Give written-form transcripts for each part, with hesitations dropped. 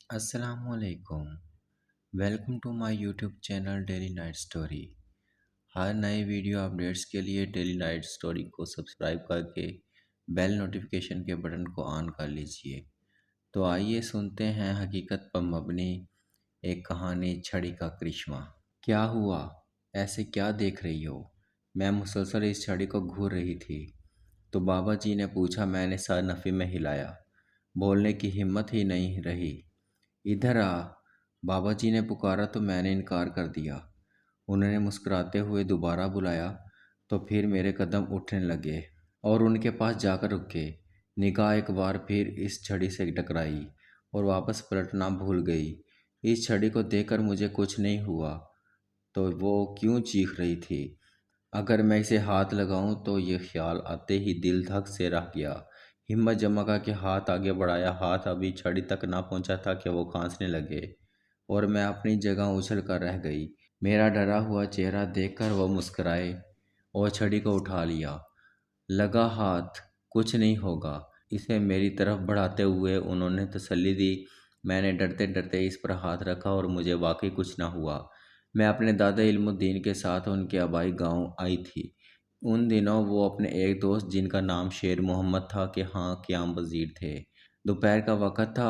السلام علیکم۔ Welcome to my YouTube channel Daily Night Story. ہر نئے ویڈیو اپڈیٹس کے لیے ڈیلی نائٹ سٹوری کو سبسکرائب کر کے بیل نوٹیفیکیشن کے بٹن کو آن کر لیجئے۔ تو آئیے سنتے ہیں حقیقت پر مبنی ایک کہانی، چھڑی کا کرشمہ۔ کیا ہوا؟ ایسے کیا دیکھ رہی ہو؟ میں مسلسل اس چھڑی کو گھور رہی تھی تو بابا جی نے پوچھا۔ میں نے سر نفی میں ہلایا، بولنے کی ہمت ہی نہیں رہی۔ ادھر آ، بابا جی نے پکارا تو میں نے انکار کر دیا۔ انہوں نے مسکراتے ہوئے دوبارہ بلایا تو پھر میرے قدم اٹھنے لگے اور ان کے پاس جا کر رکے۔ نگاہ ایک بار پھر اس چھڑی سے ٹکرائی اور واپس پلٹنا بھول گئی۔ اس چھڑی کو دیکھ کر مجھے کچھ نہیں ہوا تو وہ کیوں چیخ رہی تھی؟ اگر میں اسے ہاتھ لگاؤں تو یہ خیال آتے ہی دل دھک سے رہ گیا۔ ہمت جمع کر کے ہاتھ آگے بڑھایا۔ ہاتھ ابھی چھڑی تک نہ پہنچا تھا کہ وہ کھانسنے لگے اور میں اپنی جگہ اچھل کر رہ گئی۔ میرا ڈرا ہوا چہرہ دیکھ کر وہ مسکرائے اور چھڑی کو اٹھا لیا۔ لگا ہاتھ، کچھ نہیں ہوگا، اسے میری طرف بڑھاتے ہوئے انہوں نے تسلی دی۔ میں نے ڈرتے ڈرتے اس پر ہاتھ رکھا اور مجھے واقعی کچھ نہ ہوا۔ میں اپنے دادا علم الدین کے ساتھ ان کے آبائی گاؤں آئی تھی۔ ان دنوں وہ اپنے ایک دوست جن کا نام شیر محمد تھا کے ہاں قیام پذیر تھے۔ دوپہر کا وقت تھا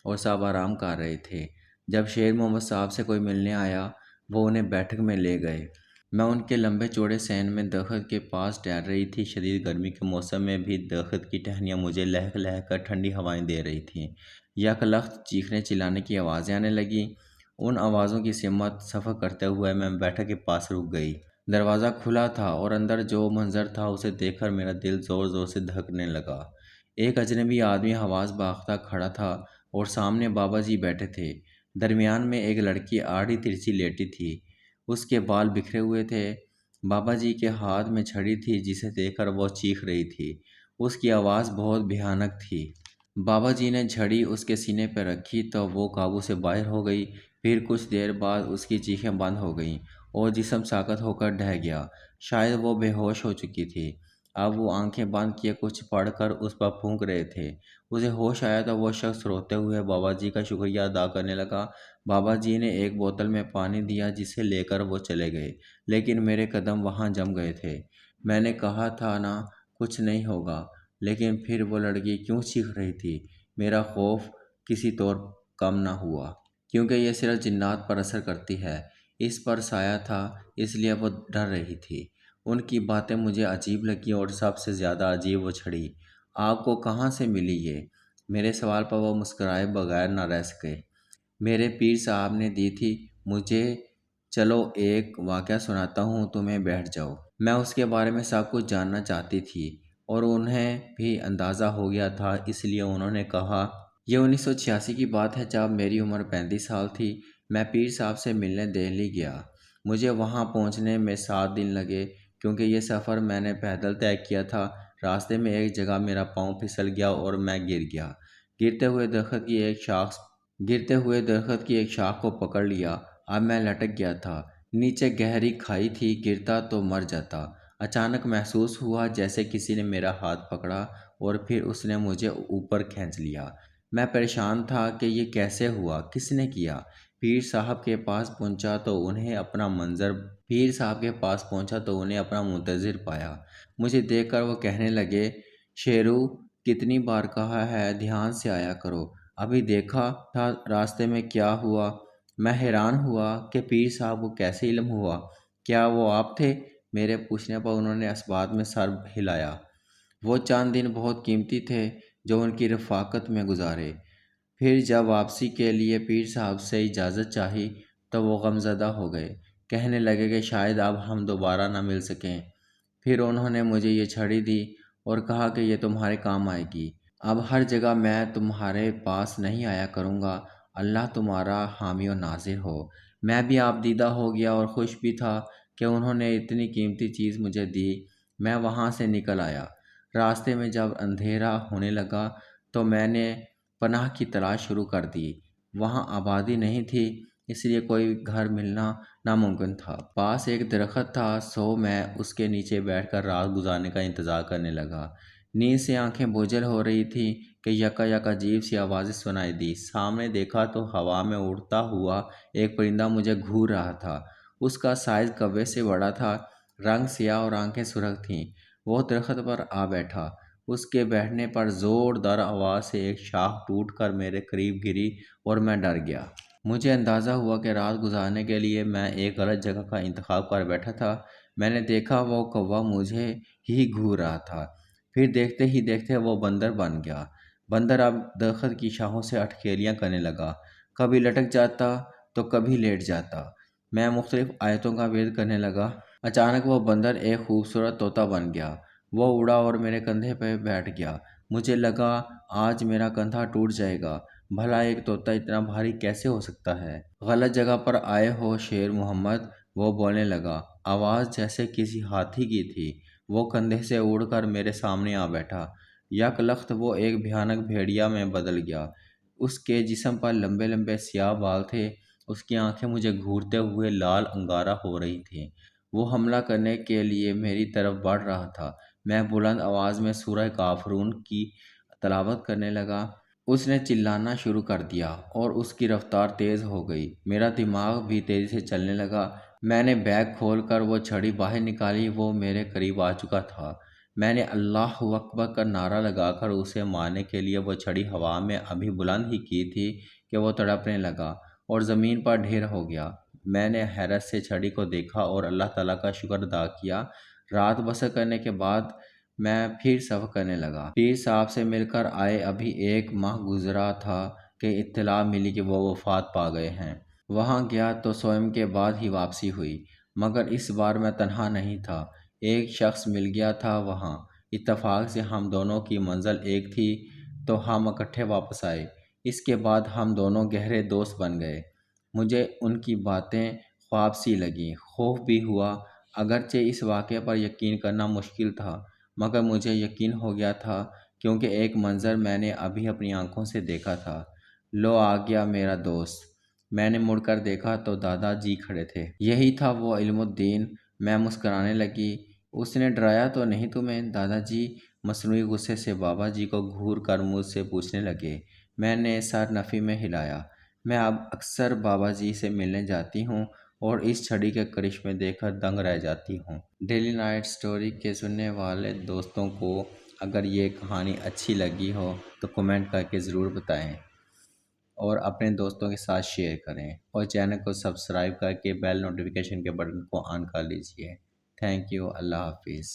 اور سب آرام کر رہے تھے۔ جب شیر محمد صاحب سے کوئی ملنے آیا، وہ انہیں بیٹھک میں لے گئے۔ میں ان کے لمبے چوڑے صحن میں درخت کے پاس ٹہل رہی تھی۔ شدید گرمی کے موسم میں بھی درخت کی ٹہنیاں مجھے لہک لہک کر ٹھنڈی ہوائیں دے رہی تھیں۔ یک لخت چیخنے چلانے کی آوازیں آنے لگیں۔ ان آوازوں کی سمت سفر کرتے ہوئے میں بیٹھک کے پاس رک گئی۔ دروازہ کھلا تھا اور اندر جو منظر تھا اسے دیکھ کر میرا دل زور زور سے دھڑکنے لگا۔ ایک اجنبی آدمی حواس باختہ کھڑا تھا اور سامنے بابا جی بیٹھے تھے۔ درمیان میں ایک لڑکی آڑی ترچھی لیٹی تھی، اس کے بال بکھرے ہوئے تھے۔ بابا جی کے ہاتھ میں چھڑی تھی جسے دیکھ کر وہ چیخ رہی تھی۔ اس کی آواز بہت بھیانک تھی۔ بابا جی نے چھڑی اس کے سینے پہ رکھی تو وہ قابو سے باہر ہو گئی۔ پھر کچھ دیر بعد اس کی چیخیں بند ہو گئیں اور جسم ساکت ہو کر ڈھہ گیا۔ شاید وہ بے ہوش ہو چکی تھی۔ اب وہ آنکھیں بند کیے کچھ پڑھ کر اس پر پھونک رہے تھے۔ اسے ہوش آیا تو وہ شخص روتے ہوئے بابا جی کا شکریہ ادا کرنے لگا۔ بابا جی نے ایک بوتل میں پانی دیا جسے لے کر وہ چلے گئے، لیکن میرے قدم وہاں جم گئے تھے۔ میں نے کہا تھا نا کچھ نہیں ہوگا، لیکن پھر وہ لڑکی کیوں چیخ رہی تھی؟ میرا خوف کسی طور کم نہ ہوا، کیونکہ یہ صرف جنات پر اثر کرتی ہے۔ اس پر سایہ تھا، اس لیے وہ ڈر رہی تھی۔ ان کی باتیں مجھے عجیب لگیں اور سب سے زیادہ عجیب وہ چھڑی۔ آپ کو کہاں سے ملی یہ؟ میرے سوال پر وہ مسکرائے بغیر نہ رہ سکے۔ میرے پیر صاحب نے دی تھی مجھے۔ چلو ایک واقعہ سناتا ہوں تمہیں، بیٹھ جاؤ۔ میں اس کے بارے میں سب کچھ جاننا چاہتی تھی اور انہیں بھی اندازہ ہو گیا تھا، اس لیے انہوں نے کہا۔ یہ 1986 کی بات ہے جب میری عمر 35 سال تھی۔ میں پیر صاحب سے ملنے دہلی گیا۔ مجھے وہاں پہنچنے میں 7 دن لگے کیونکہ یہ سفر میں نے پیدل طے کیا تھا۔ راستے میں ایک جگہ میرا پاؤں پھسل گیا اور میں گر گیا۔ گرتے ہوئے درخت کی ایک شاخ کو پکڑ لیا۔ اب میں لٹک گیا تھا۔ نیچے گہری کھائی تھی، گرتا تو مر جاتا۔ اچانک محسوس ہوا جیسے کسی نے میرا ہاتھ پکڑا اور پھر اس نے مجھے اوپر کھینچ لیا۔ میں پریشان تھا کہ یہ کیسے ہوا، کس نے کیا؟ پیر صاحب کے پاس پہنچا تو انہیں اپنا منتظر پایا۔ مجھے دیکھ کر وہ کہنے لگے، شیرو، کتنی بار کہا ہے دھیان سے آیا کرو، ابھی دیکھا تھا راستے میں کیا ہوا؟ میں حیران ہوا کہ پیر صاحب کو کیسے علم ہوا۔ کیا وہ آپ تھے؟ میرے پوچھنے پر انہوں نے اس بات میں سر ہلایا۔ وہ چند دن بہت قیمتی تھے جو ان کی رفاقت میں گزارے۔ پھر جب واپسی کے لیے پیر صاحب سے اجازت چاہی تو وہ غمزدہ ہو گئے، کہنے لگے کہ شاید اب ہم دوبارہ نہ مل سکیں۔ پھر انہوں نے مجھے یہ چھڑی دی اور کہا کہ یہ تمہارے کام آئے گی۔ اب ہر جگہ میں تمہارے پاس نہیں آیا کروں گا۔ اللہ تمہارا حامی و ناصر ہو۔ میں بھی آبدیدہ ہو گیا اور خوش بھی تھا کہ انہوں نے اتنی قیمتی چیز مجھے دی۔ میں وہاں سے نکل آیا۔ راستے میں جب اندھیرا ہونے لگا تو میں نے پناہ کی تلاش شروع کر دی۔ وہاں آبادی نہیں تھی، اس لیے کوئی گھر ملنا ناممکن تھا۔ پاس ایک درخت تھا، سو میں اس کے نیچے بیٹھ کر رات گزارنے کا انتظار کرنے لگا۔ نیند سے آنکھیں بوجھل ہو رہی تھیں کہ یک عجیب سی آوازیں سنائی دی۔ سامنے دیکھا تو ہوا میں اڑتا ہوا ایک پرندہ مجھے گھور رہا تھا۔ اس کا سائز کبے سے بڑا تھا، رنگ سیاہ اور آنکھیں سرخ تھیں۔ وہ درخت پر آ بیٹھا۔ اس کے بیٹھنے پر زوردار آواز سے ایک شاخ ٹوٹ کر میرے قریب گری اور میں ڈر گیا۔ مجھے اندازہ ہوا کہ رات گزارنے کے لیے میں ایک غلط جگہ کا انتخاب کر بیٹھا تھا۔ میں نے دیکھا وہ کوا مجھے ہی گھور رہا تھا۔ پھر دیکھتے ہی دیکھتے وہ بندر بن گیا۔ بندر اب درخت کی شاخوں سے اٹکھیلیاں کرنے لگا، کبھی لٹک جاتا تو کبھی لیٹ جاتا۔ میں مختلف آیتوں کا ورد کرنے لگا۔ اچانک وہ بندر ایک خوبصورت طوطا بن گیا۔ وہ اڑا اور میرے کندھے پہ بیٹھ گیا۔ مجھے لگا آج میرا کندھا ٹوٹ جائے گا۔ بھلا ایک طوطا اتنا بھاری کیسے ہو سکتا ہے؟ غلط جگہ پر آئے ہو شیر محمد، وہ بولنے لگا۔ آواز جیسے کسی ہاتھی کی تھی۔ وہ کندھے سے اڑ کر میرے سامنے آ بیٹھا۔ یک لخت وہ ایک بھیانک بھیڑیا میں بدل گیا۔ اس کے جسم پر لمبے لمبے سیاہ بال تھے۔ اس کی آنکھیں مجھے گھورتے ہوئے لال انگارہ ہو رہی تھیں۔ وہ حملہ کرنے کے لیے میری طرف بڑھ رہا تھا۔ میں بلند آواز میں سورہ کافرون کی تلاوت کرنے لگا۔ اس نے چلانا شروع کر دیا اور اس کی رفتار تیز ہو گئی۔ میرا دماغ بھی تیزی سے چلنے لگا۔ میں نے بیگ کھول کر وہ چھڑی باہر نکالی۔ وہ میرے قریب آ چکا تھا۔ میں نے اللہ اکبر کا نعرہ لگا کر اسے مارنے کے لیے وہ چھڑی ہوا میں ابھی بلند ہی کی تھی کہ وہ تڑپنے لگا اور زمین پر ڈھیر ہو گیا۔ میں نے حیرت سے چھڑی کو دیکھا اور اللہ تعالیٰ کا شکر ادا کیا۔ رات بسر کرنے کے بعد میں پھر سفر کرنے لگا۔ پیر صاحب سے مل کر آئے ابھی ایک ماہ گزرا تھا کہ اطلاع ملی کہ وہ وفات پا گئے ہیں۔ وہاں گیا تو صوم کے بعد ہی واپسی ہوئی، مگر اس بار میں تنہا نہیں تھا، ایک شخص مل گیا تھا وہاں۔ اتفاق سے ہم دونوں کی منزل ایک تھی تو ہم اکٹھے واپس آئے۔ اس کے بعد ہم دونوں گہرے دوست بن گئے۔ مجھے ان کی باتیں خواب سی لگیں، خوف بھی ہوا۔ اگرچہ اس واقعے پر یقین کرنا مشکل تھا، مگر مجھے یقین ہو گیا تھا کیونکہ ایک منظر میں نے ابھی اپنی آنکھوں سے دیکھا تھا۔ لو آ گیا میرا دوست۔ میں نے مڑ کر دیکھا تو دادا جی کھڑے تھے۔ یہی تھا وہ علم الدین۔ میں مسکرانے لگی۔ اس نے ڈرایا تو نہیں تمہیں؟ دادا جی مصنوعی غصے سے بابا جی کو گھور کر مجھ سے پوچھنے لگے۔ میں نے سر نفی میں ہلایا۔ میں اب اکثر بابا جی سے ملنے جاتی ہوں اور اس چھڑی کے کرشمے دیکھ کر دنگ رہ جاتی ہوں۔ ڈیلی نائٹ سٹوری کے سننے والے دوستوں کو اگر یہ کہانی اچھی لگی ہو تو کمنٹ کر کے ضرور بتائیں اور اپنے دوستوں کے ساتھ شیئر کریں اور چینل کو سبسکرائب کر کے بیل نوٹیفیکیشن کے بٹن کو آن کر لیجئے۔ Thank you. اللہ حافظ۔